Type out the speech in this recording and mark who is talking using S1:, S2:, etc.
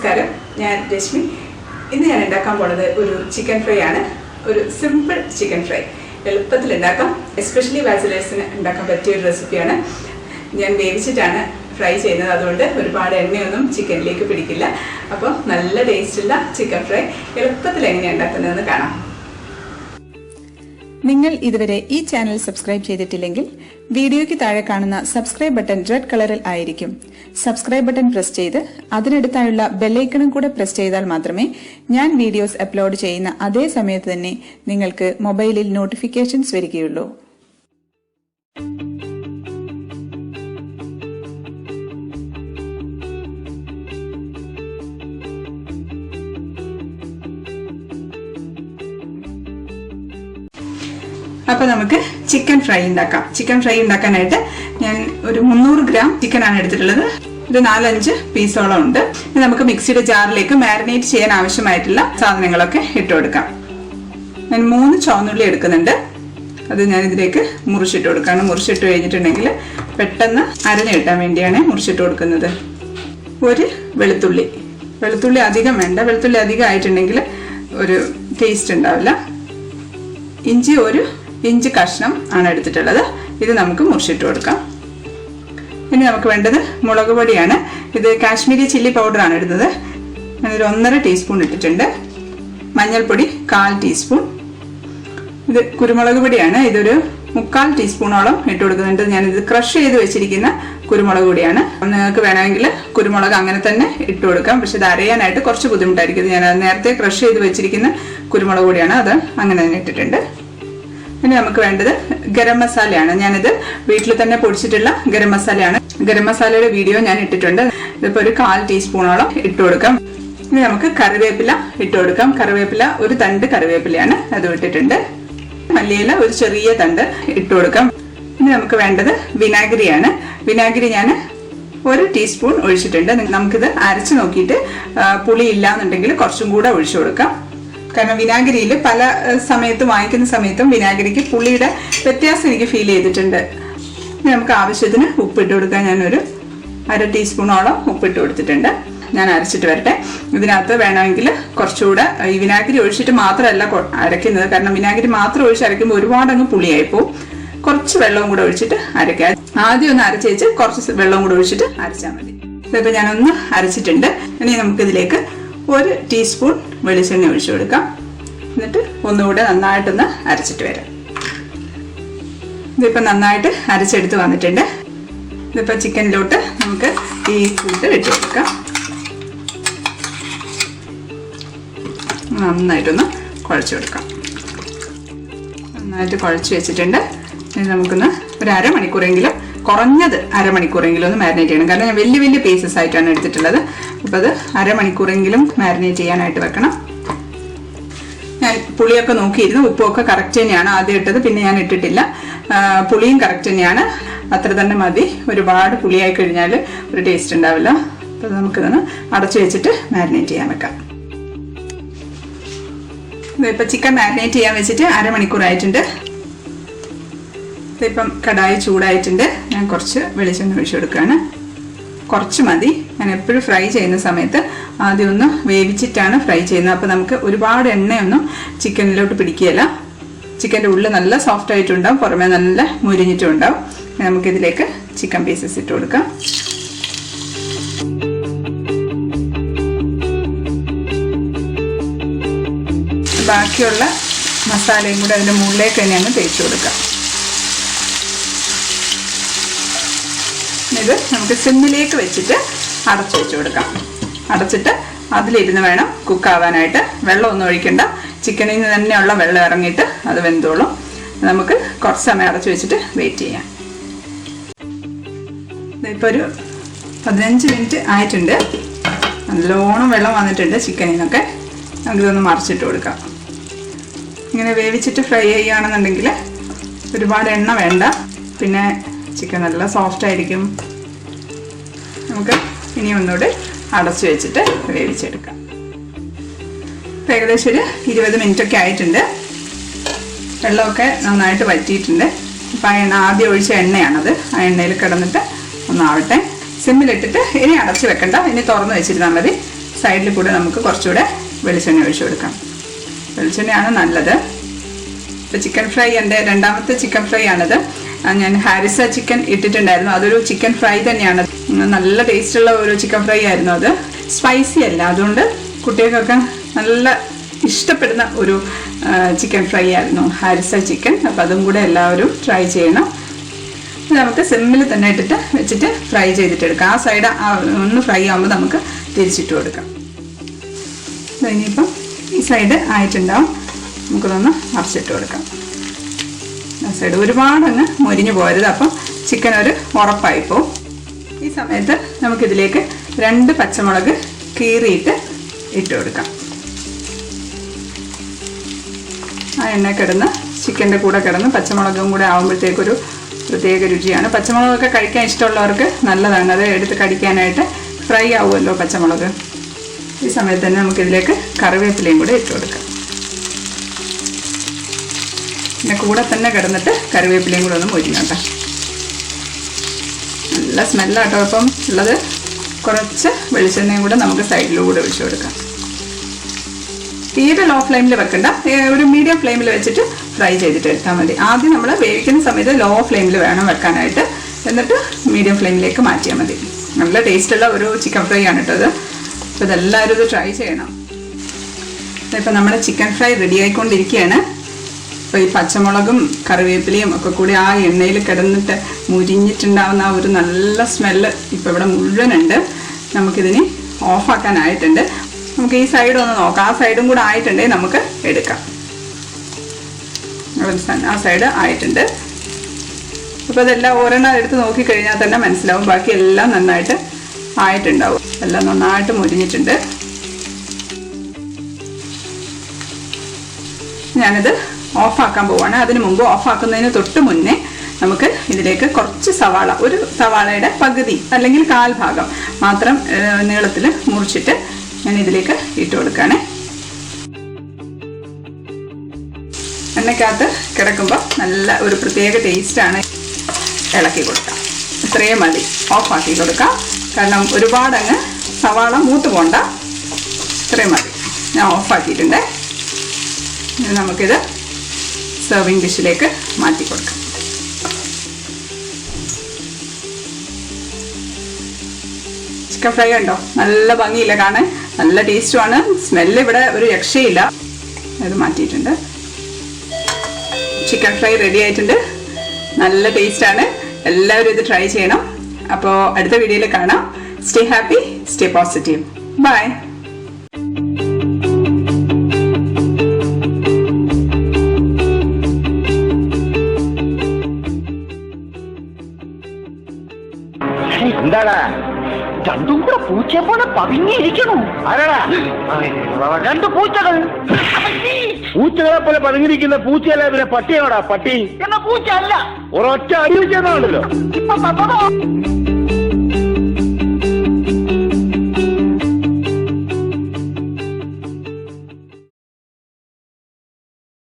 S1: നമസ്കാരം, ഞാൻ രശ്മി. ഇന്ന് ഞാൻ ഉണ്ടാക്കാൻ പോണത് ഒരു ചിക്കൻ ഫ്രൈ ആണ്. ഒരു സിമ്പിൾ ചിക്കൻ ഫ്രൈ, എളുപ്പത്തിൽ ഉണ്ടാക്കാം. എസ്പെഷ്യലി ബാച്ചിലേഴ്സിന് ഉണ്ടാക്കാൻ പറ്റിയ ഒരു റെസിപ്പിയാണ്. ഞാൻ വേവിച്ചിട്ടാണ് ഫ്രൈ ചെയ്യുന്നത്, അതുകൊണ്ട് ഒരുപാട് എണ്ണയൊന്നും ചിക്കനിലേക്ക് പിടിക്കില്ല. അപ്പോൾ നല്ല ടേസ്റ്റുള്ള ചിക്കൻ ഫ്രൈ എളുപ്പത്തിൽ എങ്ങനെയാണ് ഉണ്ടാക്കുന്നതെന്ന് കാണാം.
S2: നിങ്ങൾ ഇതുവരെ ഈ ചാനൽ സബ്സ്ക്രൈബ് ചെയ്തിട്ടില്ലെങ്കിൽ വീഡിയോയ്ക്ക് താഴെ കാണുന്ന സബ്സ്ക്രൈബ് ബട്ടൺ റെഡ് കളറിൽ ആയിരിക്കും. സബ്സ്ക്രൈബ് ബട്ടൺ പ്രസ് ചെയ്ത് അതിനടുത്തായുള്ള ബെല്ലൈക്കണും കൂടെ പ്രസ് ചെയ്താൽ മാത്രമേ ഞാൻ വീഡിയോസ് അപ്ലോഡ് ചെയ്യുന്ന അതേ സമയത്ത് തന്നെ നിങ്ങൾക്ക് മൊബൈലിൽ നോട്ടിഫിക്കേഷൻസ് വരികയുള്ളൂ.
S1: അപ്പോൾ നമുക്ക് ചിക്കൻ ഫ്രൈ ഉണ്ടാക്കാം. ചിക്കൻ ഫ്രൈ ഉണ്ടാക്കാനായിട്ട് ഞാൻ ഒരു 300 ഗ്രാം ചിക്കനാണ് എടുത്തിട്ടുള്ളത്. ഒരു 4-5 പീസോളം ഉണ്ട്. ഇനി നമുക്ക് മിക്സിയുടെ ജാറിലേക്ക് മാരിനേറ്റ് ചെയ്യാൻ ആവശ്യമായിട്ടുള്ള സാധനങ്ങളൊക്കെ ഇട്ട് കൊടുക്കാം. ഞാൻ 3 ചുവന്നുള്ളി എടുക്കുന്നുണ്ട്. അത് ഞാൻ ഇതിലേക്ക് മുറിച്ചിട്ട് കൊടുക്കുകയാണ്. മുറിച്ചിട്ട് കഴിഞ്ഞിട്ടുണ്ടെങ്കിൽ പെട്ടെന്ന് അരഞ്ഞു കിട്ടാൻ വേണ്ടിയാണ് മുറിച്ചിട്ട് കൊടുക്കുന്നത്. ഒരു വെളുത്തുള്ളി അധികം വേണ്ട. വെളുത്തുള്ളി അധികം ആയിട്ടുണ്ടെങ്കിൽ ഒരു ടേസ്റ്റ് ഉണ്ടാവില്ല. ഇഞ്ചി, ഒരു ഇഞ്ച് കഷ്ണം ആണ് എടുത്തിട്ടുള്ളത്. ഇത് നമുക്ക് മുറിച്ചിട്ട് കൊടുക്കാം. ഇനി നമുക്ക് വേണ്ടത് മുളക് പൊടിയാണ്. ഇത് കാശ്മീരി ചില്ലി പൗഡറാണ് ഇടുന്നത്. ഞാനൊരു 1.5 ടീസ്പൂൺ ഇട്ടിട്ടുണ്ട്. മഞ്ഞൾപ്പൊടി 1/4 ടീസ്പൂൺ. ഇത് കുരുമുളക് പൊടിയാണ്. ഇതൊരു 3/4 ടീസ്പൂണോളം ഇട്ട് കൊടുക്കുന്നുണ്ട്. ഞാനിത് ക്രഷ് ചെയ്ത് വെച്ചിരിക്കുന്ന കുരുമുളക് പൊടിയാണ്. നിങ്ങൾക്ക് വേണമെങ്കിൽ കുരുമുളക് അങ്ങനെ തന്നെ ഇട്ട് കൊടുക്കാം. പക്ഷെ ഇത് അരയാനായിട്ട് കുറച്ച് ബുദ്ധിമുട്ടായിരിക്കും. ഞാൻ നേരത്തെ ക്രഷ് ചെയ്ത് വെച്ചിരിക്കുന്ന കുരുമുളക് പൊടിയാണ്, അത് അങ്ങനെ തന്നെ ഇട്ടിട്ടുണ്ട്. ഇനി നമുക്ക് വേണ്ടത് ഗരം മസാലയാണ്. ഞാനിത് വീട്ടിൽ തന്നെ പൊടിച്ചിട്ടുള്ള ഗരം മസാലയാണ്. ഗരം മസാലയുടെ വീഡിയോ ഞാൻ ഇട്ടിട്ടുണ്ട്. ഇതിപ്പോൾ ഒരു 1/4 ടീസ്പൂണോളം ഇട്ട് കൊടുക്കാം. ഇനി നമുക്ക് കറിവേപ്പില ഇട്ട് കൊടുക്കാം. കറിവേപ്പില ഒരു തണ്ട് കറിവേപ്പിലയാണ്, അത് ഇട്ടിട്ടുണ്ട്. മല്ലിയില ഒരു ചെറിയ തണ്ട് ഇട്ട് കൊടുക്കാം. ഇനി നമുക്ക് വേണ്ടത് വിനാഗിരിയാണ്. വിനാഗിരി ഞാൻ 1 ടീസ്പൂൺ ഒഴിച്ചിട്ടുണ്ട്. നമുക്കിത് അരച്ച് നോക്കിയിട്ട് പുളി ഇല്ലാന്നുണ്ടെങ്കിൽ കുറച്ചും കൂടെ ഒഴിച്ചു കൊടുക്കാം. കാരണം വിനാഗിരിയിൽ പല സമയത്തും വാങ്ങിക്കുന്ന സമയത്തും വിനാഗിരിക്ക് പുളിയുടെ വ്യത്യാസം എനിക്ക് ഫീൽ ചെയ്തിട്ടുണ്ട്. ഇനി നമുക്ക് ആവശ്യത്തിന് ഉപ്പിട്ട് കൊടുക്കാം. ഞാനൊരു 1/2 ടീസ്പൂണോളം ഉപ്പിട്ട് കൊടുത്തിട്ടുണ്ട്. ഞാൻ അരച്ചിട്ട് വരട്ടെ. ഇതിനകത്ത് വേണമെങ്കിൽ കുറച്ചുകൂടെ ഈ വിനാഗിരി ഒഴിച്ചിട്ട് മാത്രമല്ല അരയ്ക്കുന്നത്. കാരണം വിനാഗിരി മാത്രം ഒഴിച്ച് അരയ്ക്കുമ്പോൾ ഒരുപാട് അങ്ങ് പുളിയായി പോകും. കുറച്ച് വെള്ളവും കൂടെ ഒഴിച്ചിട്ട് അരയ്ക്കുക. ആദ്യം ഒന്ന് അരച്ചേച്ച് കുറച്ച് വെള്ളവും കൂടെ ഒഴിച്ചിട്ട് അരച്ചാൽ മതി. ഇതിപ്പോൾ ഞാനൊന്ന് അരച്ചിട്ടുണ്ട്. ഇനി നമുക്കിതിലേക്ക് 1 ടീസ്പൂൺ വെളിച്ചെണ്ണ ഒഴിച്ചു കൊടുക്കാം. എന്നിട്ട് ഒന്നുകൂടെ നന്നായിട്ടൊന്ന് അരച്ചിട്ട് വരാം. ഇതിപ്പോൾ നന്നായിട്ട് അരച്ചെടുത്ത് വന്നിട്ടുണ്ട്. ഇതിപ്പോൾ ചിക്കനിലോട്ട് നമുക്ക് ഈ കൂട്ട് ഇട്ട് കൊടുക്കാം. നന്നായിട്ടൊന്ന് കുഴച്ച് കൊടുക്കാം. നന്നായിട്ട് കുഴച്ച് വെച്ചിട്ടുണ്ട്. ഇനി നമുക്കൊന്ന് ഒരു അരമണിക്കൂറെങ്കിലും, കുറഞ്ഞത് അരമണിക്കൂറെങ്കിലും ഒന്ന് മാരിനേറ്റ് ചെയ്യണം. കാരണം ഞാൻ വലിയ വലിയ പീസസ് ആയിട്ടാണ് എടുത്തിട്ടുള്ളത്. അപ്പോൾ അത് അരമണിക്കൂറെങ്കിലും മാരിനേറ്റ് ചെയ്യാനായിട്ട് വെക്കണം. ഞാൻ പുളിയൊക്കെ നോക്കിയിരുന്നു. ഉപ്പൊക്കെ കറക്റ്റ് തന്നെയാണ്. ആദ്യം ഇട്ടത്, പിന്നെ ഞാൻ ഇട്ടിട്ടില്ല. പുളിയും കറക്റ്റ് തന്നെയാണ്. അത്ര തന്നെ മതി. ഒരുപാട് പുളിയായി കഴിഞ്ഞാൽ ഒരു ടേസ്റ്റ് ഉണ്ടാവില്ല. അപ്പോൾ നമുക്കിതൊന്ന് അടച്ചു വെച്ചിട്ട് മാരിനേറ്റ് ചെയ്യാൻ വെക്കാം. ഇതിപ്പോൾ ചിക്കൻ മാരിനേറ്റ് ചെയ്യാൻ വെച്ചിട്ട് അരമണിക്കൂറായിട്ടുണ്ട്. ഇപ്പം കടായി ചൂടായിട്ടുണ്ട്. ഞാൻ കുറച്ച് വെളിച്ചെണ്ണ ഒഴിച്ചു കൊടുക്കുകയാണ്. കുറച്ച് മതി. ഞാൻ എപ്പോഴും ഫ്രൈ ചെയ്യുന്ന സമയത്ത് ആദ്യം ഒന്ന് വേവിച്ചിട്ടാണ് ഫ്രൈ ചെയ്യുന്നത്. അപ്പോൾ നമുക്ക് ഒരുപാട് എണ്ണയൊന്നും ചിക്കനിലോട്ട് പിടിക്കുകയില്ല. ചിക്കൻ്റെ ഉള്ളിൽ നല്ല സോഫ്റ്റ് ആയിട്ടുണ്ടാവും, പുറമേ നല്ല മുരിഞ്ഞിട്ടും ഉണ്ടാവും. നമുക്കിതിലേക്ക് ചിക്കൻ പീസസ് ഇട്ട് കൊടുക്കാം. ബാക്കിയുള്ള മസാലയും കൂടെ അതിൻ്റെ മുകളിലേക്ക് തന്നെ അങ്ങ് തേച്ച് കൊടുക്കാം. ഇത് നമുക്ക് സിമ്മിലേക്ക് വെച്ചിട്ട് അടച്ചു വെച്ച് കൊടുക്കാം. അടച്ചിട്ട് അതിലിരുന്ന് വേണം കുക്കാവാനായിട്ട്. വെള്ളമൊന്നും ഒഴിക്കണ്ട. ചിക്കനിൽ നിന്ന് തന്നെയുള്ള വെള്ളം ഇറങ്ങിയിട്ട് അത് വെന്തോളും. നമുക്ക് കുറച്ച് സമയം അടച്ചു വെച്ചിട്ട് വെയിറ്റ് ചെയ്യാം. ഇപ്പോൾ ഒരു 15 മിനിറ്റ് ആയിട്ടുണ്ട്. നല്ലോണം വെള്ളം വന്നിട്ടുണ്ട് ചിക്കനിൽ നിന്നൊക്കെ. നമുക്കിതൊന്ന് മറിച്ചിട്ട് കൊടുക്കാം. ഇങ്ങനെ വേവിച്ചിട്ട് ഫ്രൈ ചെയ്യുകയാണെന്നുണ്ടെങ്കിൽ ഒരുപാട് എണ്ണ വേണ്ട. പിന്നെ ചിക്കൻ നല്ല സോഫ്റ്റ് ആയിരിക്കും. നമുക്ക് ഇനി ഒന്നുകൂടി അടച്ചു വെച്ചിട്ട് വേവിച്ചെടുക്കാം. ഏകദേശം ഒരു 20 മിനിറ്റൊക്കെ ആയിട്ടുണ്ട്. വെള്ളമൊക്കെ നന്നായിട്ട് വറ്റിയിട്ടുണ്ട്. അപ്പോൾ ആ എണ്ണ ആദ്യം ഒഴിച്ച എണ്ണയാണത്. ആ എണ്ണയിൽ കിടന്നിട്ട് ഒന്നാവട്ടെ. സിമ്മിലിട്ടിട്ട് ഇനി അടച്ചു വെക്കണ്ട, ഇനി തുറന്ന് വെച്ചിരുന്നാൽ മതി. സൈഡിൽ കൂടെ നമുക്ക് കുറച്ചുകൂടെ വെളിച്ചെണ്ണ ഒഴിച്ചു കൊടുക്കാം. വെളിച്ചെണ്ണയാണ് നല്ലത്. ഇപ്പോൾ ചിക്കൻ ഫ്രൈ എൻ്റെ രണ്ടാമത്തെ ചിക്കൻ ഫ്രൈ ആണിത്. ഞാൻ ഹാരിസ ചിക്കൻ ഇട്ടിട്ടുണ്ടായിരുന്നു. അതൊരു ചിക്കൻ ഫ്രൈ തന്നെയാണ്. നല്ല ടേസ്റ്റുള്ള ഒരു ചിക്കൻ ഫ്രൈ ആയിരുന്നു അത്. സ്പൈസി അല്ല, അതുകൊണ്ട് കുട്ടികൾക്കൊക്കെ നല്ല ഇഷ്ടപ്പെടുന്ന ഒരു ചിക്കൻ ഫ്രൈ ആയിരുന്നു ഹാരിസ ചിക്കൻ. അപ്പോൾ അതും കൂടെ എല്ലാവരും ട്രൈ ചെയ്യണം. നമുക്ക് സിമ്മിൽ തന്നെ ഇട്ടിട്ട് വെച്ചിട്ട് ഫ്രൈ ചെയ്തിട്ടെടുക്കാം. ആ സൈഡ് ഒന്ന് ഫ്രൈ ആകുമ്പോൾ നമുക്ക് തിരിച്ചിട്ട് കൊടുക്കാം. ഇനിയിപ്പം ഈ സൈഡ് ആയിട്ടുണ്ടാവും, നമുക്കതൊന്ന് മറിച്ചിട്ട് കൊടുക്കാം. ആ സൈഡ് ഒരുപാടങ്ങ് മൊരിഞ്ഞു പോകരുത്, അപ്പം ചിക്കൻ ഒരു ഉറപ്പായിപ്പോൾ. ഈ സമയത്ത് നമുക്കിതിലേക്ക് 2 പച്ചമുളക് കീറിയിട്ട് ഇട്ട് കൊടുക്കാം. ആ എണ്ണ കിടന്ന് ചിക്കൻ്റെ കൂടെ കിടന്ന് പച്ചമുളകും കൂടെ ആകുമ്പോഴത്തേക്കൊരു പ്രത്യേക രുചിയാണ്. പച്ചമുളകൊക്കെ കഴിക്കാൻ ഇഷ്ടമുള്ളവർക്ക് നല്ലതാണ്, അത് എടുത്ത് കടിക്കാനായിട്ട്. ഫ്രൈ ആവുമല്ലോ പച്ചമുളക്. ഈ സമയത്ത് തന്നെ നമുക്കിതിലേക്ക് കറിവേപ്പിലയും കൂടെ ഇട്ട് കൊടുക്കാം. പിന്നെ കൂടെ തന്നെ കിടന്നിട്ട് കറിവേപ്പിലയും കൂടെ ഒന്ന് മൊരിഞ്ഞോട്ടെ. നല്ല സ്മെല്ലാട്ടോ അപ്പം ഉള്ളത്. കുറച്ച് വെളിച്ചെണ്ണയും കൂടെ നമുക്ക് സൈഡിലൂടെ ഒഴിച്ചു കൊടുക്കാം. തീരെ ലോ ഫ്ലെയിമിൽ വെക്കണ്ട, ഒരു മീഡിയം ഫ്ലെയിമിൽ വെച്ചിട്ട് ഫ്രൈ ചെയ്തിട്ട് എടുത്താൽ മതി. ആദ്യം നമ്മൾ വേവിക്കുന്ന സമയത്ത് ലോ ഫ്ലെയിമിൽ വേണം വെക്കാനായിട്ട്, എന്നിട്ട് മീഡിയം ഫ്ലെയിമിലേക്ക് മാറ്റിയാൽ മതി. നല്ല ടേസ്റ്റുള്ള ഒരു ചിക്കൻ ഫ്രൈ ആണ് കേട്ടോ ഇത്. അപ്പോൾ ഇതെല്ലാവരും ഇത് ട്രൈ ചെയ്യണം. ഇപ്പം നമ്മുടെ ചിക്കൻ ഫ്രൈ റെഡി ആയിക്കൊണ്ടിരിക്കുകയാണ്. അപ്പോൾ ഈ പച്ചമുളകും കറിവേപ്പിലയും ഒക്കെ കൂടി ആ എണ്ണയിൽ കിടന്നിട്ട് മുരിഞ്ഞിട്ടുണ്ടാകുന്ന ആ ഒരു നല്ല സ്മെല്ല് ഇപ്പോൾ ഇവിടെ മുഴുവനുണ്ട്. നമുക്കിതിന് ഓഫാക്കാനായിട്ടുണ്ട്. നമുക്ക് ഈ സൈഡ് ഒന്ന് നോക്കാം. ആ സൈഡും കൂടെ ആയിട്ടുണ്ടെങ്കിൽ നമുക്ക് എടുക്കാം. ആ സൈഡ് ആയിട്ടുണ്ട്. അപ്പോൾ അതെല്ലാം ഒരെണ്ണം എടുത്ത് നോക്കിക്കഴിഞ്ഞാൽ തന്നെ മനസ്സിലാവും. ബാക്കി എല്ലാം നന്നായിട്ട് ആയിട്ടുണ്ടാവും. എല്ലാം നന്നായിട്ട് മുരിഞ്ഞിട്ടുണ്ട്. ഞാനിത് ഓഫാക്കാൻ പോവാണ്. അതിന് മുമ്പ് ഓഫാക്കുന്നതിന് തൊട്ട് മുന്നേ നമുക്ക് ഇതിലേക്ക് കുറച്ച് സവാള, ഒരു സവാളയുടെ പകുതി അല്ലെങ്കിൽ 1/4 ഭാഗം മാത്രം നീളത്തിൽ മുറിച്ചിട്ട് ഞാൻ ഇതിലേക്ക് ഇട്ട് കൊടുക്കുകയാണ്. എണ്ണയ്ക്കകത്ത് കിടക്കുമ്പോൾ നല്ല ഒരു പ്രത്യേക ടേസ്റ്റാണ്. ഇളക്കി കൊടുക്കാം. ഇത്രയും മതി. ഓഫാക്കി കൊടുക്കാം. കാരണം ഒരുപാടങ്ങ് സവാള മൂത്ത് പോണ്ട. ഇത്രയും മതി. ഞാൻ ഓഫാക്കിയിട്ടുണ്ട്. നമുക്കിത് സെർവിങ് ഡിഷിലേക്ക് മാറ്റി കൊടുക്കാം. ചിക്കൻ ഫ്രൈ ഉണ്ടോ? നല്ല ഭംഗിയില്ല കാണാൻ, നല്ല ടേസ്റ്റുമാണ്. സ്മെല്ല് ഇവിടെ ഒരു രക്ഷയില്ല. ഇത് മാറ്റിയിട്ടുണ്ട്. ചിക്കൻ ഫ്രൈ റെഡി ആയിട്ടുണ്ട്. നല്ല ടേസ്റ്റാണ്. എല്ലാവരും ഇത് ട്രൈ ചെയ്യണം. അപ്പോൾ അടുത്ത വീഡിയോയിൽ കാണാം. Stay happy, stay positive. Bye.
S3: എന്താടാ രണ്ടും കൂടെ പൂച്ചയെ പോലെ പതുങ്ങിയിരിക്കണു? ആരാടാ? 2 പൂച്ചകൾ. പൂച്ചകളെ പോലെ പതുങ്ങിയിരിക്കുന്ന പൂച്ചയല്ല, പിന്നെ പട്ടിയാണോടാ? പട്ടി എന്ന പൂച്ച അല്ല. ഒരൊറ്റ അടി വെച്ചാണല്ലോ.